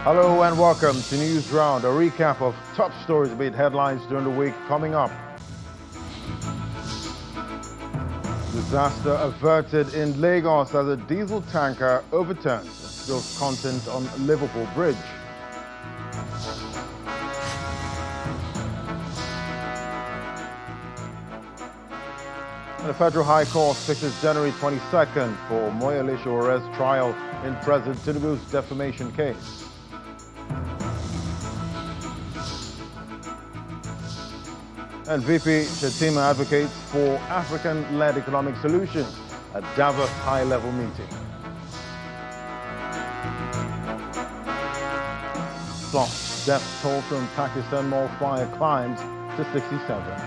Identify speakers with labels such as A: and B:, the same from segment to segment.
A: Hello and welcome to Newsround, a recap of top stories made headlines during the week coming up. Disaster averted in Lagos as a diesel tanker overturned and spills content on Liverpool Bridge. And the Federal High Court fixes January 22nd for Moyele Sowore's trial in President Tinubu's defamation case. And VP Shettima advocates for African-led economic solutions at Davos high-level meeting. Plus, death toll from Pakistan mall fire climbs to 67.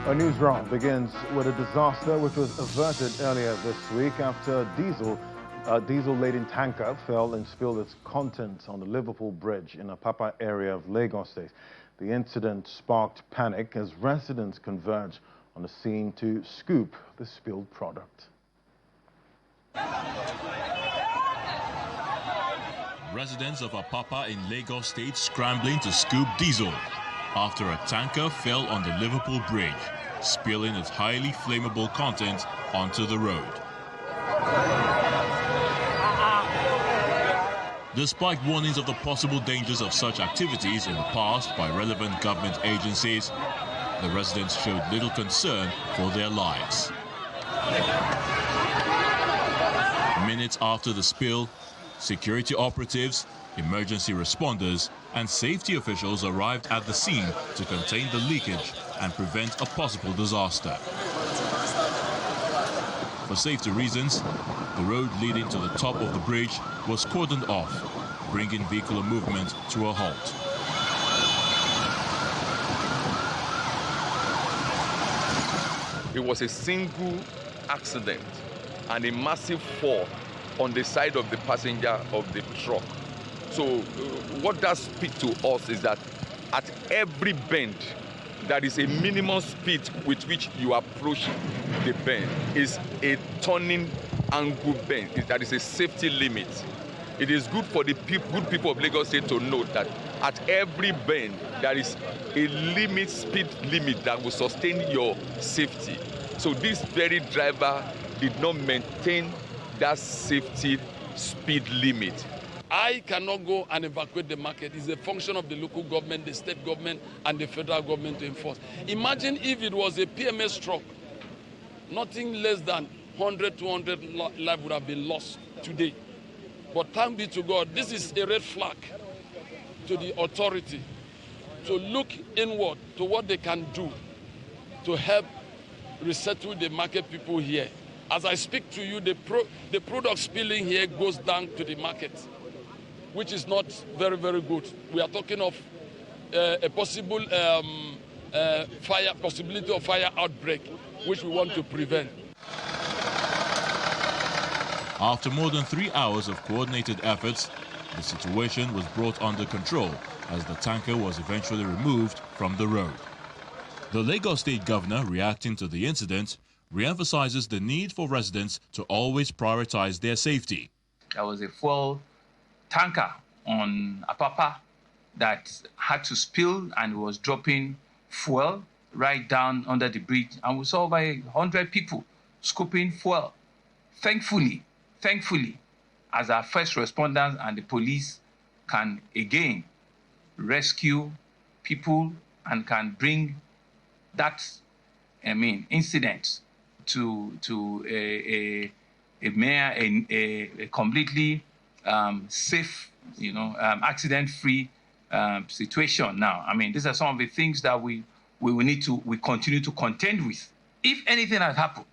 A: Our Newsround begins with a disaster which was averted earlier this week after a diesel-laden tanker fell and spilled its contents on the Liverpool Bridge in Apapa area of Lagos State. The incident sparked panic as residents converged on the scene to scoop the spilled product.
B: Residents of Apapa in Lagos State scrambling to scoop diesel after a tanker fell on the Liverpool Bridge, spilling its highly flammable content onto the road. Despite warnings of the possible dangers of such activities in the past by relevant government agencies, the residents showed little concern for their lives. Minutes after the spill, security operatives, emergency responders, and safety officials arrived at the scene to contain the leakage and prevent a possible disaster. For safety reasons, the road leading to the top of the bridge was cordoned off, bringing vehicular movement to a halt.
C: It was a single accident and a massive fall on the side of the passenger of the truck. So what does speak to us is that at every bend, there is a minimum speed with which you approach the bend. Is a turning angle bend. That is a safety limit. It is good for the good people of Lagos State to know that at every bend, there is a speed limit that will sustain your safety. So this very driver did not maintain that safety speed limit.
D: I cannot go and evacuate the market. It's a function of the local government, the state government, and the federal government to enforce. Imagine if it was a PMS truck, nothing less than 100, 200 lives would have been lost today. But thank be to God, this is a red flag to the authority to look inward to what they can do to help resettle the market people here. As I speak to you, the product spilling here goes down to the market, which is not very, very good. We are talking of a possible possibility of fire outbreak, which we want to prevent.
B: After more than 3 hours of coordinated efforts, the situation was brought under control as the tanker was eventually removed from the road. The Lagos State Governor, reacting to the incident, re-emphasizes the need for residents to always prioritize their safety.
E: There was a fuel tanker on Apapa that had to spill and was dropping fuel right down under the bridge, and we saw over 100 people scooping fuel. Thankfully, as our first responders and the police can again rescue people and can bring that incident to a completely safe, accident-free situation now. These are some of the things that we continue to contend with. If anything had happened,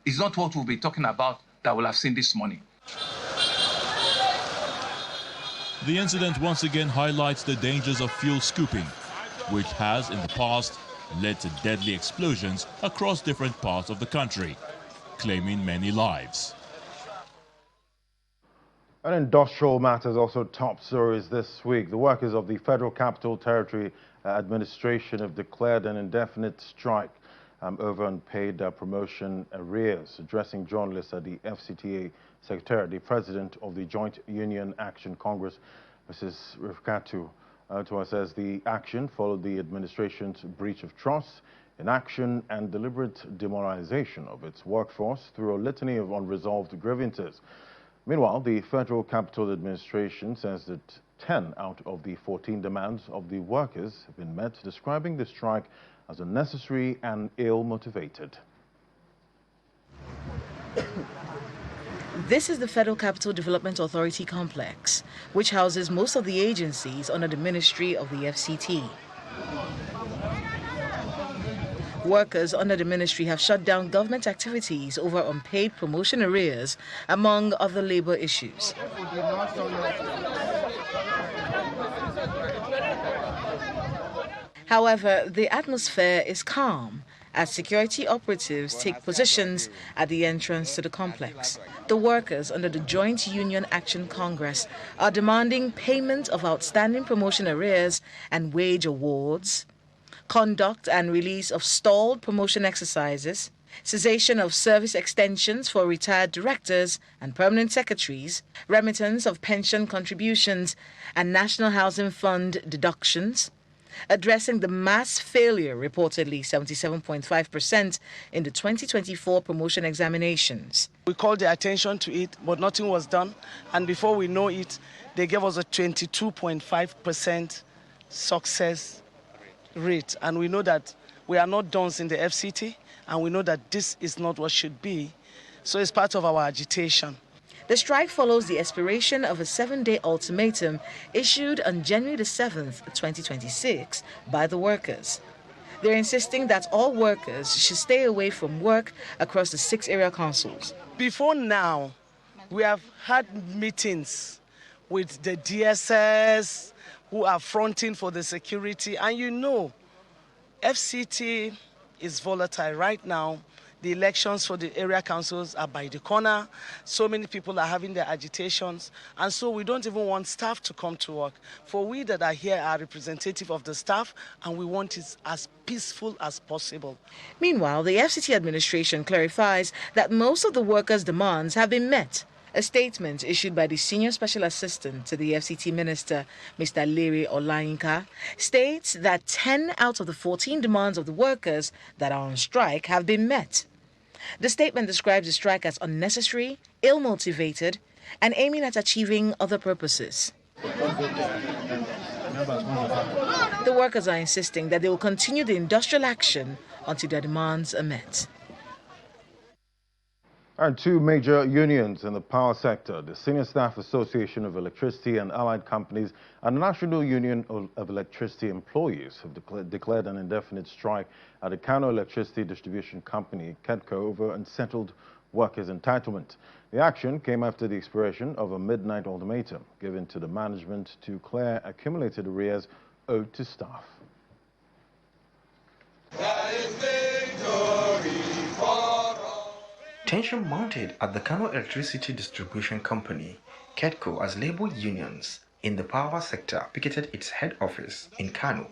E: it's not what we'll be talking about that we'll have seen this morning.
B: The incident once again highlights the dangers of fuel scooping, which has in the past led to deadly explosions across different parts of the country, claiming many lives.
A: And industrial matters also top stories this week. The workers of the Federal Capital Territory Administration have declared an indefinite strike over unpaid promotion arrears. Addressing journalists at the FCTA Secretariat, the president of the Joint Union Action Congress, Mrs. Rifkatu Toa, says the action followed the administration's breach of trust, inaction and deliberate demoralization of its workforce through a litany of unresolved grievances. Meanwhile, the Federal Capital Administration says that 10 out of the 14 demands of the workers have been met, describing the strike as unnecessary and ill-motivated.
F: This is the Federal Capital Development Authority complex, which houses most of the agencies under the Ministry of the FCT. Workers under the ministry have shut down government activities over unpaid promotion arrears, among other labor issues. However, the atmosphere is calm as security operatives take positions at the entrance to the complex. The workers under the Joint Union Action Congress are demanding payment of outstanding promotion arrears and wage awards, conduct and release of stalled promotion exercises, cessation of service extensions for retired directors and permanent secretaries, remittance of pension contributions and National Housing Fund deductions, addressing the mass failure, reportedly 77.5% in the 2024 promotion examinations.
G: We called their attention to it, but nothing was done. And before we know it, they gave us a 22.5% success rate. And we know that we are not done in the FCT, and we know that this is not what should be. So it's part of our agitation.
F: The strike follows the expiration of a 7-day ultimatum issued on January the 7th, 2026 by the workers. They're insisting that all workers should stay away from work across the 6 area councils.
G: Before now, we have had meetings with the DSS who are fronting for the security. And you know, FCT is volatile right now. The elections for the area councils are by the corner. So many people are having their agitations. And so we don't even want staff to come to work. For we that are here are representative of the staff, and we want it as peaceful as possible.
F: Meanwhile, the FCT administration clarifies that most of the workers' demands have been met. A statement issued by the Senior Special Assistant to the FCT Minister, Mr. Lere Olayinka, states that 10 out of the 14 demands of the workers that are on strike have been met. The statement describes the strike as unnecessary, ill-motivated, and aiming at achieving other purposes. The workers are insisting that they will continue the industrial action until their demands are met.
A: And 2 major unions in the power sector, the Senior Staff Association of Electricity and Allied Companies and the National Union of Electricity Employees, have declared an indefinite strike at the Kano Electricity Distribution Company, KEDCO, over unsettled workers' entitlement. The action came after the expiration of a midnight ultimatum given to the management to clear accumulated arrears owed to staff.
H: Tension mounted at the Kano Electricity Distribution Company, KEDCO, as labor unions in the power sector picketed its head office in Kano.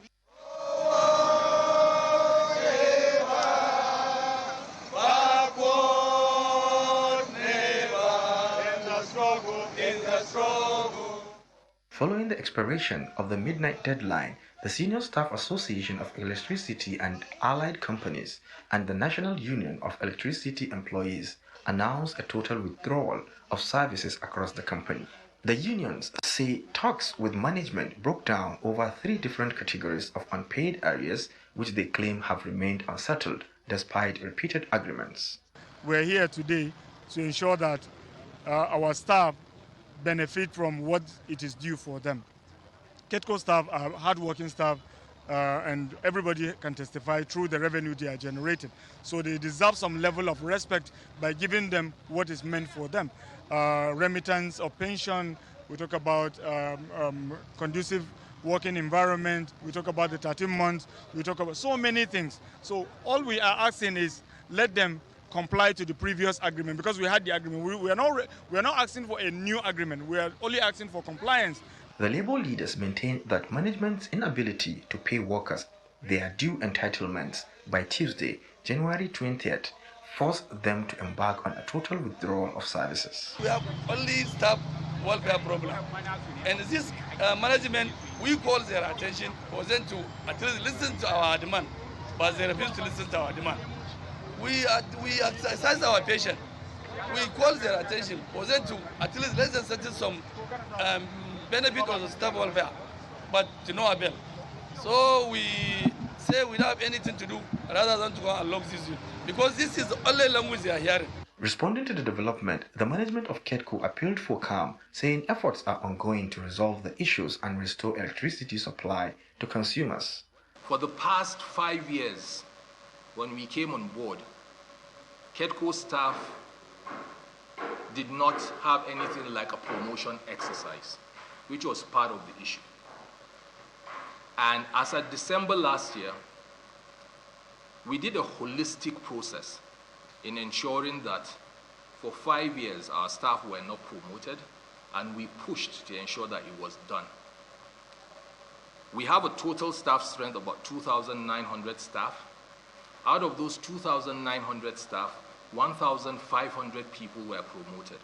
H: Following the expiration of the midnight deadline, the Senior Staff Association of Electricity and Allied Companies and the National Union of Electricity Employees announced a total withdrawal of services across the company. The unions say talks with management broke down over 3 different categories of unpaid arrears, which they claim have remained unsettled despite repeated agreements.
I: We're here today to ensure that our staff benefit from what it is due for them. KEDCO staff are hardworking staff, and everybody can testify through the revenue they are generating. So they deserve some level of respect by giving them what is meant for them. Remittance of pension, we talk about conducive working environment, we talk about the 13 months, we talk about so many things. So all we are asking is let them comply to the previous agreement, because we had the agreement. We are not asking for a new agreement. We are only asking for compliance.
H: The labor leaders maintain that management's inability to pay workers their due entitlements by Tuesday, January 20th, forced them to embark on a total withdrawal of services.
D: We have only staff welfare problem, and this management, we call their attention for them to at least listen to our demand, but they refuse to listen to our demand. We exercise our patience. We call their attention for them to at least let them settle some benefit of the staff welfare, but to no avail. So we say we don't have anything to do rather than to go and lock this, because this is the only language they are hearing.
H: Responding to the development, the management of KEDCO appealed for calm, saying efforts are ongoing to resolve the issues and restore electricity supply to consumers.
J: For the past 5 years, when we came on board, KEDCO staff did not have anything like a promotion exercise, which was part of the issue. And as of December last year, we did a holistic process in ensuring that for 5 years our staff were not promoted, and we pushed to ensure that it was done. We have a total staff strength of about 2,900 staff. Out of those 2,900 staff, 1,500 people were promoted.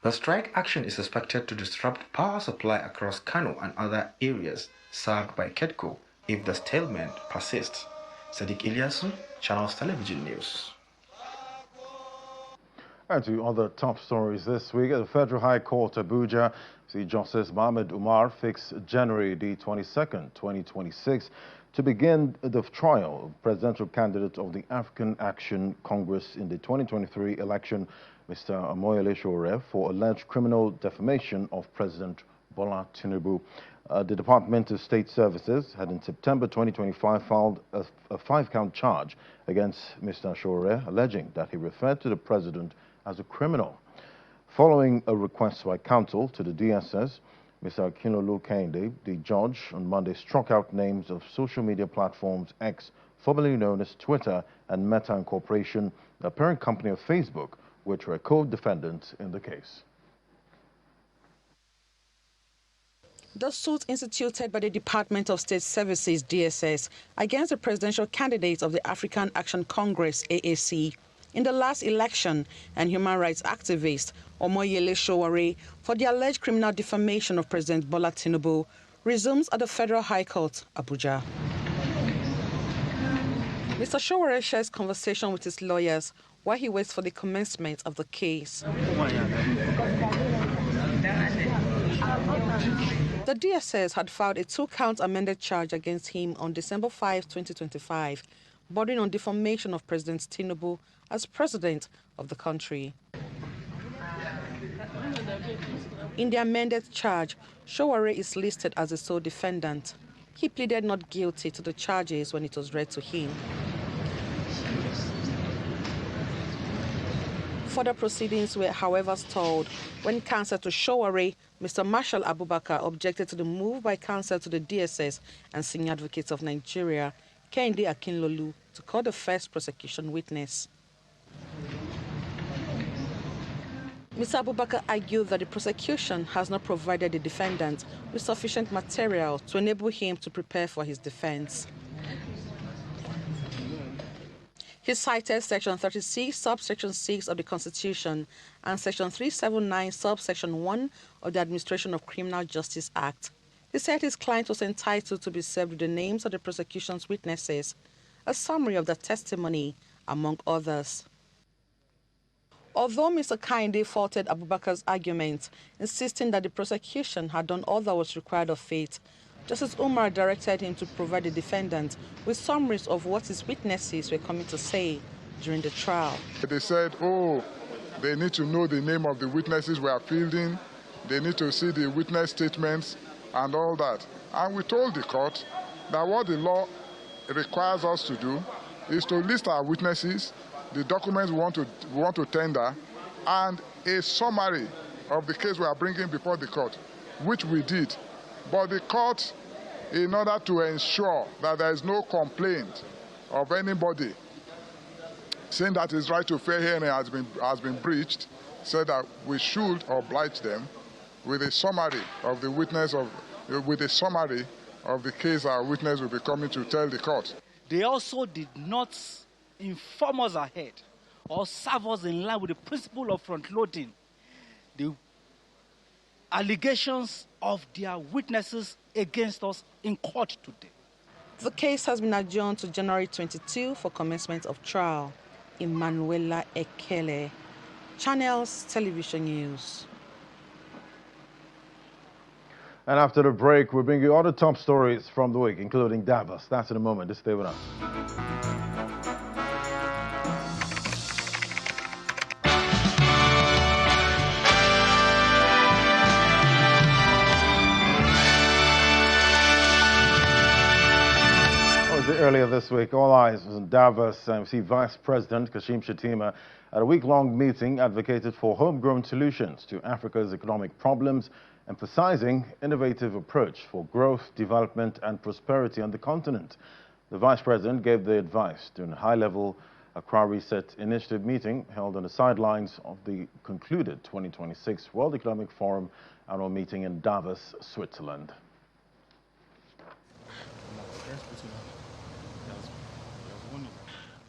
H: The strike action is expected to disrupt power supply across Kano and other areas served by KEDCO if the stalemate persists. Sadiq Ilyasu, Channels Television News.
A: And to other top stories this week, at the Federal High Court, Abuja, Chief Justice Mohammed Umar fixed January the 22nd, 2026, to begin the trial of presidential candidate of the African Action Congress in the 2023 election, Mr. Omoyele Sowore, for alleged criminal defamation of President Bola Tinubu. The Department of State Services had in September 2025 filed a 5-count charge against Mr. Sowore, alleging that he referred to the president as a criminal. Following a request by counsel to the DSS, Mr. Akinlolu Kehinde, the judge, on Monday struck out names of social media platforms X, formerly known as Twitter, and Meta Incorporation, the parent company of Facebook, which were co-defendants in the case.
F: The suit instituted by the Department of State Services, DSS, against the presidential candidates of the African Action Congress, AAC, in the last election, and human rights activist Omoyele Sowore for the alleged criminal defamation of President Bola Tinubu resumes at the Federal High Court, Abuja. Mr. Sowore shares conversation with his lawyers while he waits for the commencement of the case. The DSS had filed a 2-count amended charge against him on December 5, 2025, bordering on defamation of President Tinubu as president of the country. In the amended charge, Sowore is listed as a sole defendant. He pleaded not guilty to the charges when it was read to him. Further proceedings were, however, stalled when counsel to Sowore, Mr. Marshal Abubakar, objected to the move by counsel to the DSS and Senior Advocates of Nigeria, Kehinde Akinlolu, to call the first prosecution witness. Mr. Abubakar argued that the prosecution has not provided the defendant with sufficient material to enable him to prepare for his defense. He cited Section 36, Subsection 6 of the Constitution and Section 379, Subsection 1 of the Administration of Criminal Justice Act. He said his client was entitled to be served with the names of the prosecution's witnesses, a summary of their testimony, among others. Although Mr. Kehinde faulted Abubakar's argument, insisting that the prosecution had done all that was required of it, Justice Umar directed him to provide the defendant with summaries of what his witnesses were coming to say during the trial.
K: They said, they need to know the name of the witnesses we are fielding, they need to see the witness statements and all that. And we told the court that what the law requires us to do is to list our witnesses, the documents we want to tender, and a summary of the case we are bringing before the court, which we did. But the court, in order to ensure that there is no complaint of anybody saying that his right to fair hearing has been breached, said that we should oblige them with a summary of the case our witness will be coming to tell the court.
L: They also did not inform us ahead or serve us in line with the principle of front-loading the allegations of their witnesses against us in court today.
M: The case has been adjourned to January 22 for commencement of trial. Emanuela Ekele, Channels Television News.
A: And after the break, we'll bring you other top stories from the week, including Davos. That's in a moment. Just stay with us. Earlier this week, all eyes was in Davos, and we see Vice President Kashim Shettima at a week-long meeting advocated for homegrown solutions to Africa's economic problems, emphasizing innovative approach for growth, development and prosperity on the continent. The Vice President gave the advice during a high-level Accra Reset Initiative meeting held on the sidelines of the concluded 2026 World Economic Forum annual meeting in Davos, Switzerland.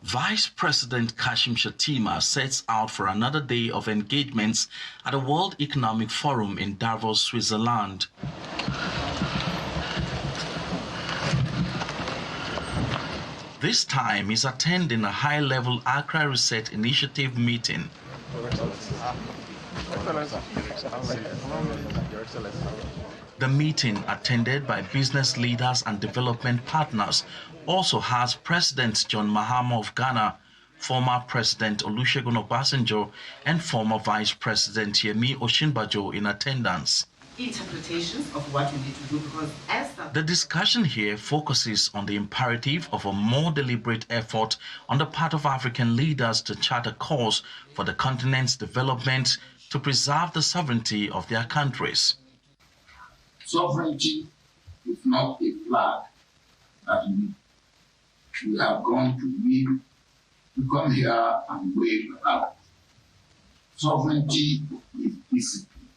N: Vice President Kashim Shettima sets out for another day of engagements at the World Economic Forum in Davos, Switzerland. This time he's attending a high-level Accra Reset Initiative meeting. The meeting, attended by business leaders and development partners, also has President John Mahama of Ghana, former President Olusegun Obasanjo, and former Vice President Yemi Osinbajo in attendance.
O: Interpretations of what we need to do, because
N: the discussion here focuses on the imperative of a more deliberate effort on the part of African leaders to chart a course for the continent's development to preserve the sovereignty of their countries.
P: Sovereignty is not a flag that we have gone to wave. We come here and wave out. Sovereignty is discipline.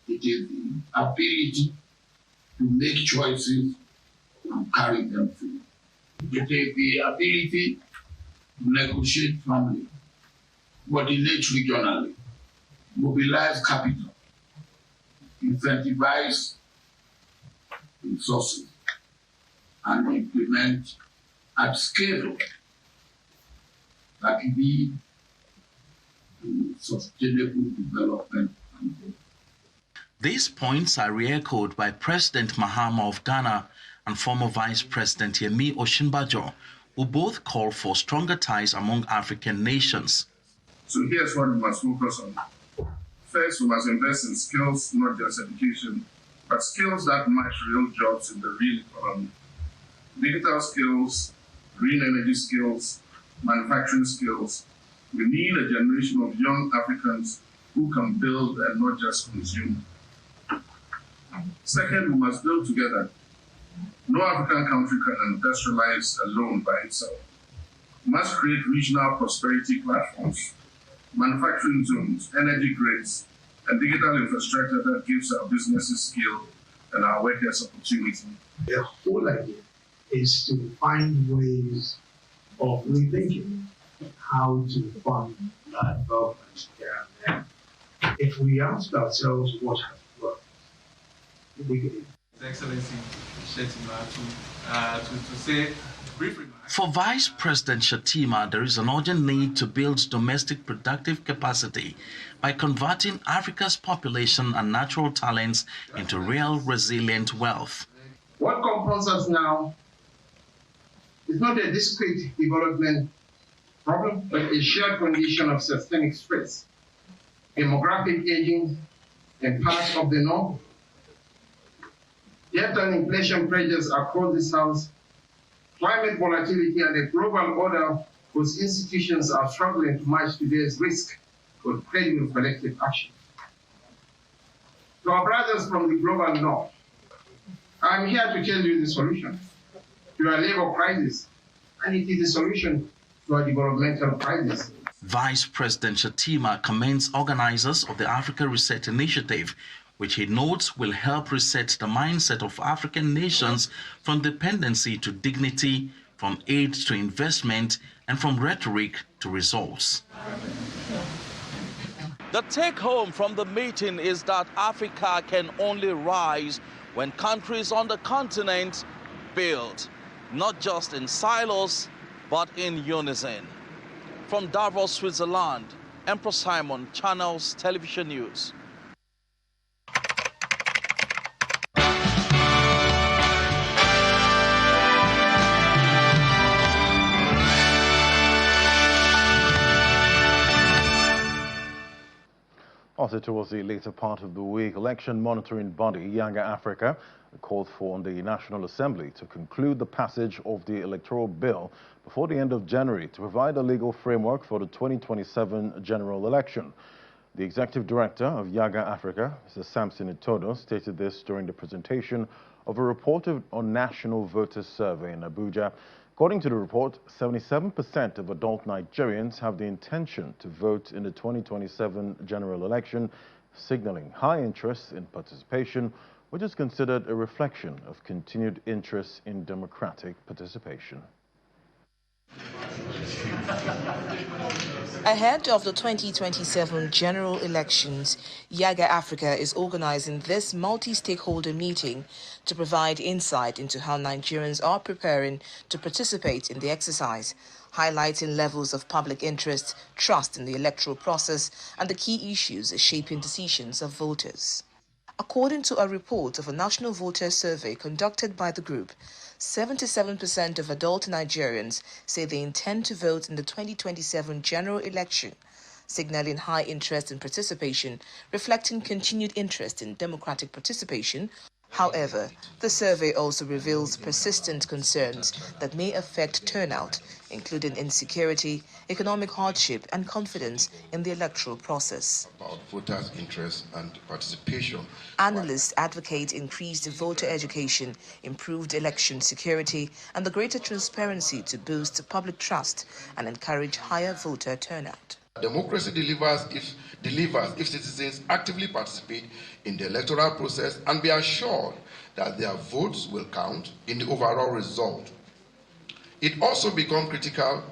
P: It is the ability to make choices and carry them through. It is the ability to negotiate firmly, coordinate regionally, mobilize capital, incentivize resources, and implement at scale that lead to sustainable development and growth.
N: These points are re-echoed by President Mahama of Ghana and former Vice President Yemi Osinbajo, who both call for stronger ties among African nations.
P: So here's what we must focus on. First, we must invest in skills, not just education, but skills that match real jobs in the real economy. Digital skills, green energy skills, manufacturing skills. We need a generation of young Africans who can build and not just consume. Second, we must build together. No African country can industrialize alone by itself. We must create regional prosperity platforms, manufacturing zones, energy grids, and digital infrastructure that gives our businesses skill and our workers opportunity.
Q: The whole idea is to find ways of rethinking how to fund development here and there. If we ask ourselves what has worked, His
R: Excellency Shettima to say briefly.
N: For Vice President Shettima, there is an urgent need to build domestic productive capacity by converting Africa's population and natural talents into real resilient wealth.
Q: What confronts us now is not a discrete development problem, but a shared condition of systemic stress, demographic aging in parts of the North, debt and inflation pressures across the South, climate volatility, and a global order whose institutions are struggling to match today's risk for credible collective action. To our brothers from the global North, I'm here to tell you the solution to our labor crisis, and it is a solution to our developmental crisis.
N: Vice President Shatima commends organizers of the Africa Reset Initiative, which he notes will help reset the mindset of African nations from dependency to dignity, from aid to investment, and from rhetoric to results.
S: The take-home from the meeting is that Africa can only rise when countries on the continent build, not just in silos, but in unison. From Davos, Switzerland, Emperor Simon, Channels Television News.
A: Also towards the later part of the week, election monitoring body Younger Africa called for the National Assembly to conclude the passage of the electoral bill before the end of January to provide a legal framework for the 2027 general election. The executive director of Younger Africa, Mr. Samson Itodo, stated this during the presentation of a report on national voters survey in Abuja. According to the report, 77% of adult Nigerians have the intention to vote in the 2027 general election, signaling high interest in participation, which is considered a reflection of continued interest in democratic participation.
F: Ahead of the 2027 general elections, Younger Africa is organizing this multi-stakeholder meeting to provide insight into how Nigerians are preparing to participate in the exercise, highlighting levels of public interest, trust in the electoral process, and the key issues shaping decisions of voters. According to a report of a national voter survey conducted by the group, 77% of adult Nigerians say they intend to vote in the 2027 general election, signaling high interest in participation, reflecting continued interest in democratic participation. However, the survey also reveals persistent concerns that may affect turnout, including insecurity, economic hardship, and confidence in the electoral process.
T: About voters' interest and participation.
F: Analysts advocate increased voter education, improved election security, and the greater transparency to boost public trust and encourage higher voter turnout.
T: Democracy delivers if citizens actively participate in the electoral process and be assured that their votes will count in the overall result. It also becomes critical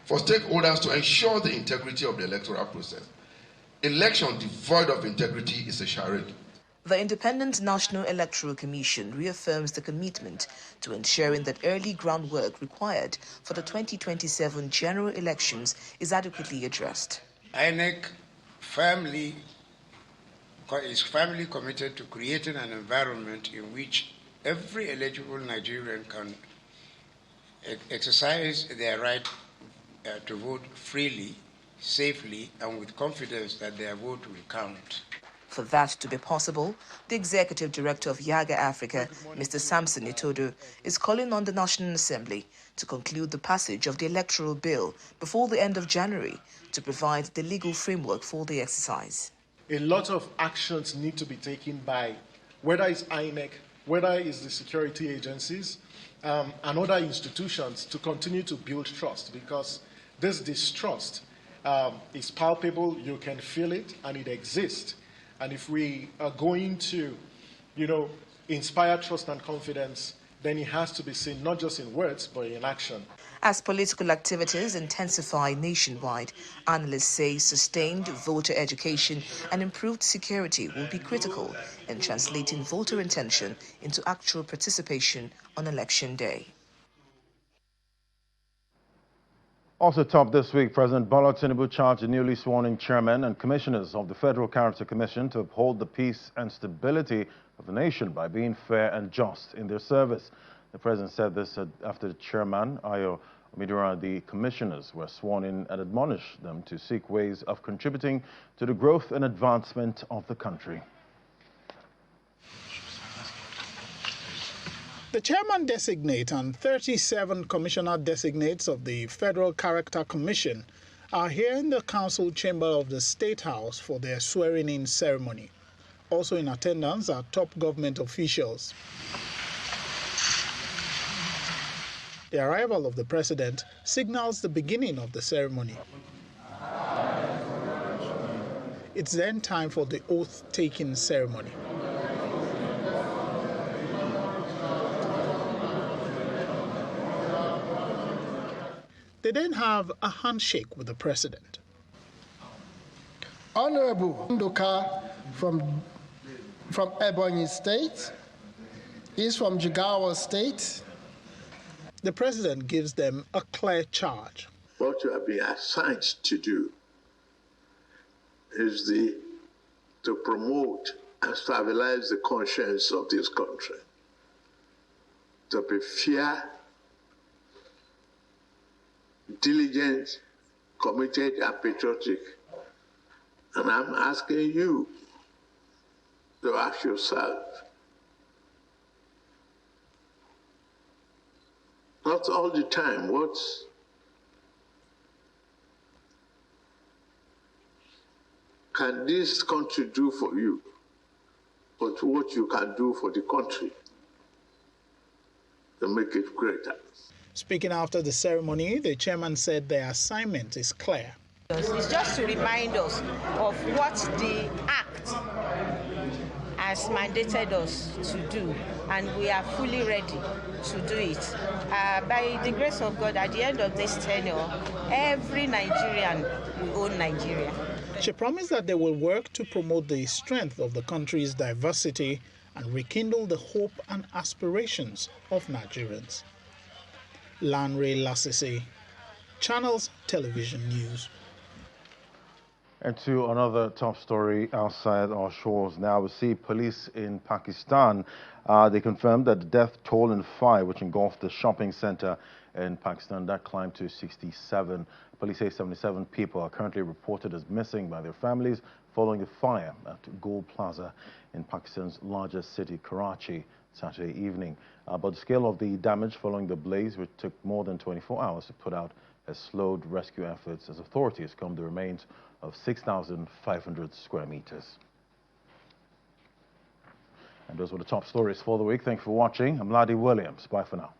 T: for stakeholders to ensure the integrity of the electoral process. Election devoid of integrity is a charade.
F: The Independent National Electoral Commission reaffirms the commitment to ensuring that early groundwork required for the 2027 general elections is adequately addressed.
U: INEC is firmly committed to creating an environment in which every eligible Nigerian can exercise their right to vote freely, safely, and with confidence that their vote will count.
F: For that to be possible, the Executive Director of Younger Africa, Mr. Samson Itodo, is calling on the National Assembly to conclude the passage of the electoral bill before the end of January to provide the legal framework for the exercise.
V: A lot of actions need to be taken by whether it's INEC, whether it's the security agencies, and other institutions to continue to build trust, because this distrust is palpable, you can feel it, and it exists. And if we are going to, inspire trust and confidence, then it has to be seen not just in words, but in action.
F: As political activities intensify nationwide, analysts say sustained voter education and improved security will be critical in translating voter intention into actual participation on Election Day.
A: Also top this week, President Bola Tinubu charged the newly sworn-in chairmen and commissioners of the Federal Character Commission to uphold the peace and stability of the nation by being fair and just in their service. The president said this after the chairman, Ayo Omidura, the commissioners were sworn in and admonished them to seek ways of contributing to the growth and advancement of the country.
W: The chairman-designate and 37 commissioner-designates of the Federal Character Commission are here in the council chamber of the State House for their swearing-in ceremony. Also in attendance are top government officials. The arrival of the president signals the beginning of the ceremony. It's then time for the oath-taking ceremony. They then have a handshake with the president.
B: Honorable Ndoka from Ebonyi State, he's from Jigawa State.
W: The president gives them a clear charge.
C: What you have been assigned to do is to promote and stabilize the conscience of this country, to be fair, diligent, committed, and patriotic. And I'm asking you to ask yourself, not all the time, what can this country do for you, but what you can do for the country to make it greater.
W: Speaking after the ceremony, the chairman said their assignment is clear.
E: It's just to remind us of what the Act has mandated us to do, and we are fully ready to do it. By the grace of God, at the end of this tenure, every Nigerian will own Nigeria.
W: She promised that they will work to promote the strength of the country's diversity and rekindle the hope and aspirations of Nigerians. Lanre Lasisi, Channels Television News.
A: And to another top story outside our shores now, we see police in Pakistan. They confirmed that the death toll in the fire which engulfed the shopping center in Pakistan, that climbed to 67. Police say 77 people are currently reported as missing by their families following a fire at Gol Plaza in Pakistan's largest city, Karachi, Saturday evening. But the scale of the damage following the blaze, which took more than 24 hours to put out, has slowed rescue efforts as authorities comb the remains of 6,500 square meters. And those were the top stories for the week. Thank you for watching. I'm Ladi Williams. Bye for now.